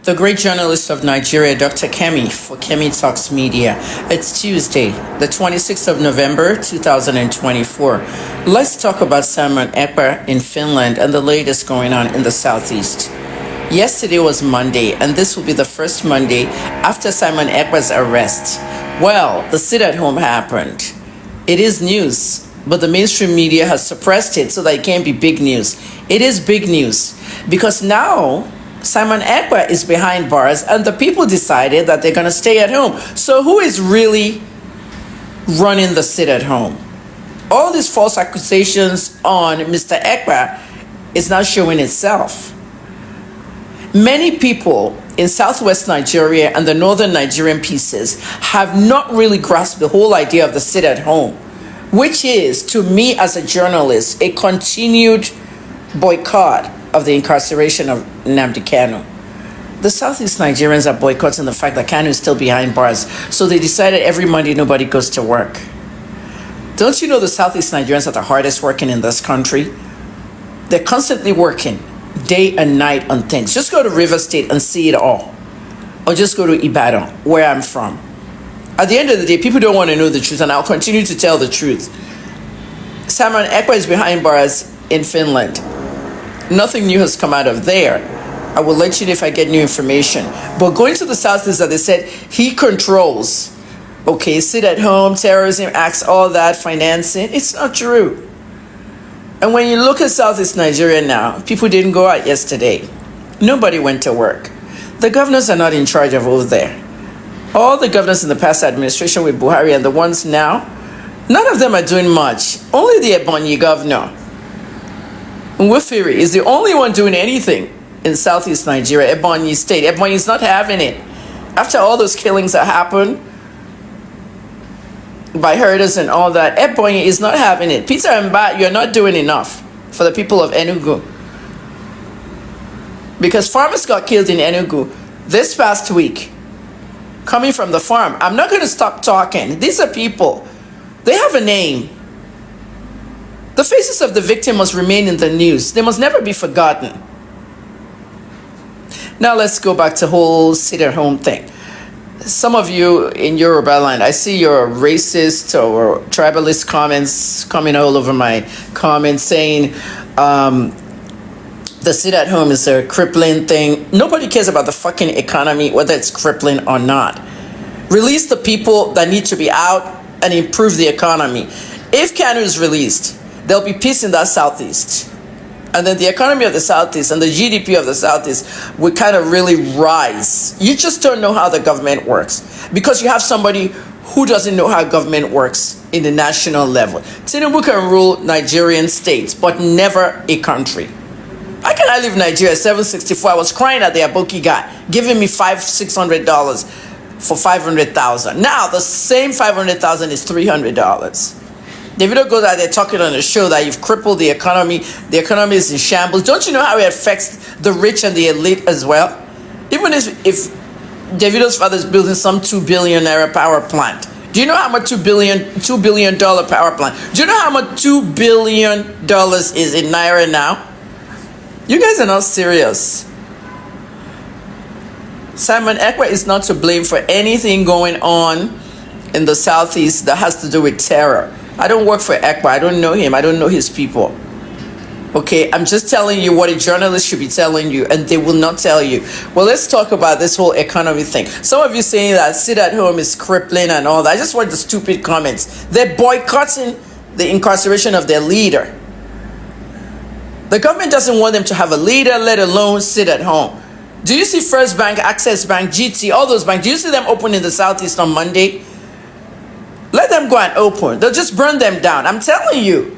the great journalist of Nigeria, Dr. Kemi, for Kemi Talks Media. It's Tuesday, the 26th of November, 2024. Let's talk about Simon Ekpa in Finland and the latest going on in the southeast. Yesterday was Monday, and this will be the first Monday after Simon Ekpa's arrest. Well, the sit-at-home happened. It is news, but the mainstream media has suppressed it so that it can't be big news. It is big news because now Simon Ekpa is behind bars and the people decided that they're going to stay at home. So who is really running the sit-at-home? All these false accusations on Mr. Ekpa is now showing itself. Many people in southwest Nigeria and the northern Nigerian pieces have not really grasped the whole idea of the sit-at-home, which is, to me as a journalist, a continued boycott of the incarceration of Nnamdi Kanu. The Southeast Nigerians are boycotting the fact that Kanu is still behind bars, so they decided every Monday nobody goes to work. Don't you know the Southeast Nigerians are the hardest working in this country? They're constantly working, day and night on things. Just go to River State and see it all. Or just go to Ibadan, where I'm from. At the end of the day, people don't want to know the truth, and I'll continue to tell the truth. Simon Ekpa is behind bars in Finland. Nothing new has come out of there. I will let you know if I get new information. But going to the south is that they said he controls, okay, sit at home, terrorism acts, all that, financing. It's not true. And when you look at Southeast Nigeria now, people didn't go out yesterday. Nobody went to work. The governors are not in charge of over there. All the governors in the past administration with Buhari and the ones now, none of them are doing much. Only the Ebonyi governor, Nwefiri, is the only one doing anything in Southeast Nigeria, Ebonyi State. Ebonyi is not having it. After all those killings that happened by herders and all that, Ebonyi is not having it. Peter and Bat, you're not doing enough for the people of Enugu. Because farmers got killed in Enugu this past week, coming from the farm. I'm not going to stop talking. These are people. They have a name. The faces of the victim must remain in the news. They must never be forgotten. Now let's go back to the whole sit-at-home thing. Some of you in Yoruba land, I see your racist or tribalist comments coming all over my comments saying the sit-at-home is a crippling thing. Nobody cares about the fucking economy, whether it's crippling or not. Release the people that need to be out and improve the economy. If Kanu is released, there'll be peace in that southeast. And then the economy of the southeast and the GDP of the southeast will kind of really rise. You just don't know how the government works because you have somebody who doesn't know how government works in the national level. Tinubu can rule Nigerian states, but never a country. How can I leave Nigeria at 764? I was crying at the Aboki guy, giving me $600 for 500,000. Now the same 500,000 is $300. Davido goes out there talking on the show that you've crippled the economy is in shambles. Don't you know how it affects the rich and the elite as well? Even if Davido's father is building some $2 billion power plant. Do you know how much $2 billion power plant? Do you know how much $2 billion is in Naira now? You guys are not serious. Simon Ekpa is not to blame for anything going on in the southeast that has to do with terror. I don't work for Ekpa. I don't know him. I don't know his people. Okay, I'm just telling you what a journalist should be telling you, and they will not tell you. Well, let's talk about this whole economy thing. Some of you saying that sit at home is crippling and all that. I just want the stupid comments. They're boycotting the incarceration of their leader. The government doesn't want them to have a leader, let alone sit at home. Do you see First Bank, Access Bank, GT, all those banks? Do you see them open in the southeast on Monday? Let them go and open. They'll just burn them down. I'm telling you.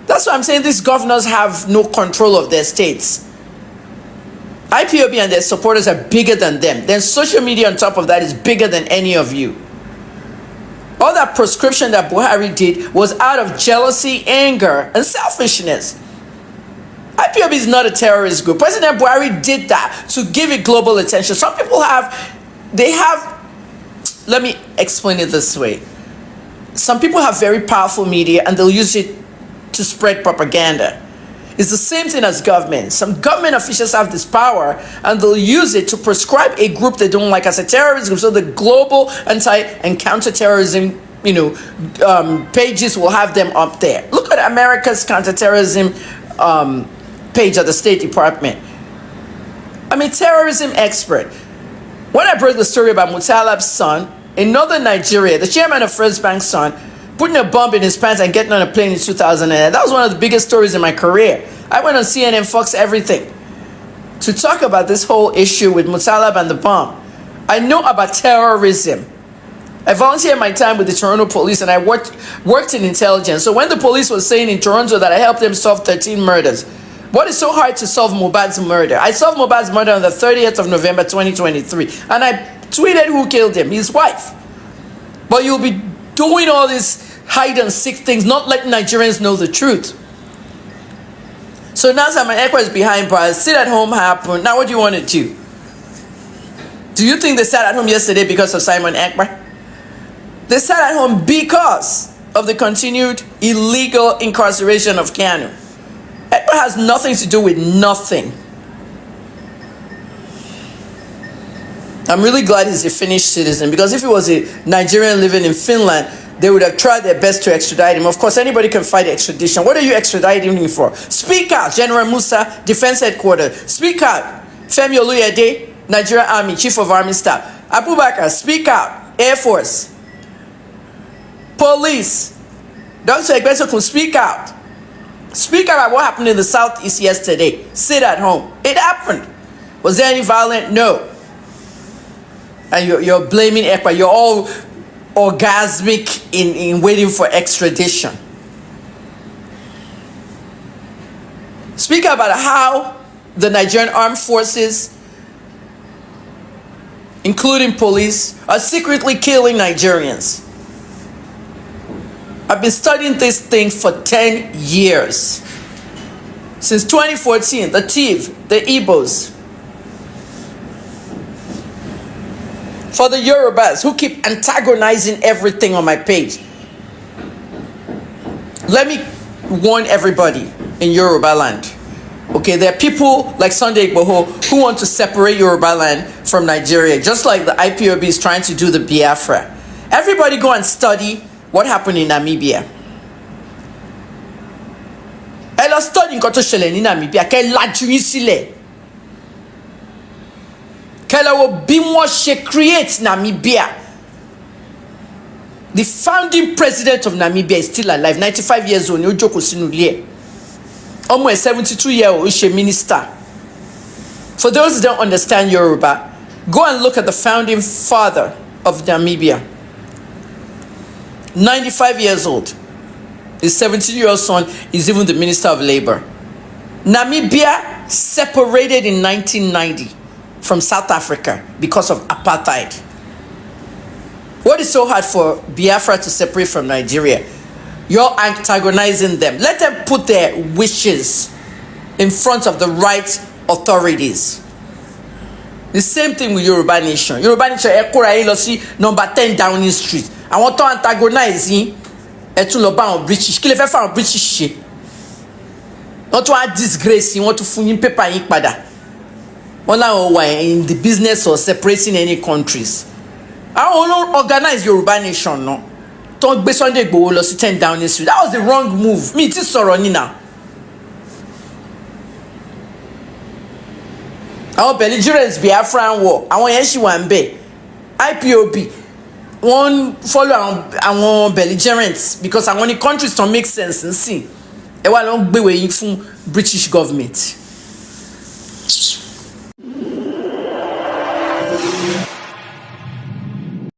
That's why I'm saying these governors have no control of their states. IPOB and their supporters are bigger than them. Then social media on top of that is bigger than any of you. All that proscription that Buhari did was out of jealousy, anger, and selfishness. IPOB is not a terrorist group. President Buhari did that to give it global attention. Some people let me explain it this way. Some people have very powerful media and they'll use it to spread propaganda. It's the same thing as government. Some government officials have this power and they'll use it to prescribe a group they don't like as a terrorist group. So the global anti and counterterrorism, pages will have them up there. Look at America's counterterrorism page at the State Department. I'm a terrorism expert. When I broke the story about Mutalab's son in northern Nigeria, the chairman of First Bank's son, putting a bomb in his pants and getting on a plane in 2008. That was one of the biggest stories in my career. I went on CNN, Fox, everything, to talk about this whole issue with Mutalab and the bomb. I know about terrorism. I volunteered my time with the Toronto police and I worked in intelligence. So when the police was saying in Toronto that I helped them solve 13 murders, what is so hard to solve Mohbad's murder? I solved Mohbad's murder on the 30th of November 2023. And I tweeted who killed him, his wife. But you'll be doing all these hide and seek things, not letting Nigerians know the truth. So now Simon Ekpa is behind bars. Sit at home happened. Now what do you want to do? Do you think they sat at home yesterday because of Simon Ekpa? They sat at home because of the continued illegal incarceration of Kanu. Ekpa has nothing to do with nothing. I'm really glad he's a Finnish citizen, because if he was a Nigerian living in Finland, they would have tried their best to extradite him. Of course, anybody can fight extradition. What are you extraditing him for? Speak out, General Musa, Defense Headquarters. Speak out, Femi Oluyede, Nigerian Army, Chief of Army Staff. Abubakar, speak out, Air Force. Police. Dr. Ekpa could speak out. Speak out about what happened in the Southeast yesterday. Sit at home. It happened. Was there any violence? No. And you're blaming Ekpa. You're all orgasmic in waiting for extradition. Speak about how the Nigerian armed forces, including police, are secretly killing Nigerians. I've been studying this thing for 10 years. Since 2014, the TIV, the Igbos. For the Yorubas who keep antagonizing everything on my page, let me warn everybody in Yoruba land. Okay, there are people like Sunday Igboho who want to separate Yoruba land from Nigeria, just like the IPOB is trying to do the Biafra. Everybody go and study what happened in Namibia. Ẹ lọ study nǹkan tó ṣẹlẹ̀ ní Namibia, kẹ́ lajú yín sílẹ̀. Kẹ́lẹ́wọ́ bí wọ́n ṣe create Namibia. The founding president of Namibia is still alive, 95 years old, ní ó jókòó sínú ilé ẹ̀. Ọmọ ẹ̀ 72-year-old, ó ṣe minister. For those who don't understand Yoruba, go and look at the founding father of Namibia. 95 years old. His 17-year-old son is even the Minister of Labor. Namibia separated in 1990 from South Africa because of apartheid. What is so hard for Biafra to separate from Nigeria? You're antagonizing them. Let them put their wishes in front of the right authorities. The same thing with Yoruba Nation. Yoruba Nation, Ekura Ilosi, number 10 Downing Street. I want to antagonize him. Etun lọ bá àwọn British. Kí lẹ fẹ́ fáwọn British ṣe? Wọ́n tún wá disgrace yín, wọ́n tún fún yín paper yín padà. Wọ́n láwọn wà in the business of separating any countries. Àwọn olóò organize Yoruba Nation náà. Tó ń gbé Sunday Igboho lọ sí 10 Downing Street. That was the wrong move. Mi ti sọ̀rọ̀ ní now. Àwọn belligerents Biafran war, àwọn yẹn ṣì wà ń bẹ̀. IPOB wọ́n follow àwọn belligerents because àwọn ní countries don't make sense nsìn. Ẹ wá lọ ń gbéwè yín fún British government.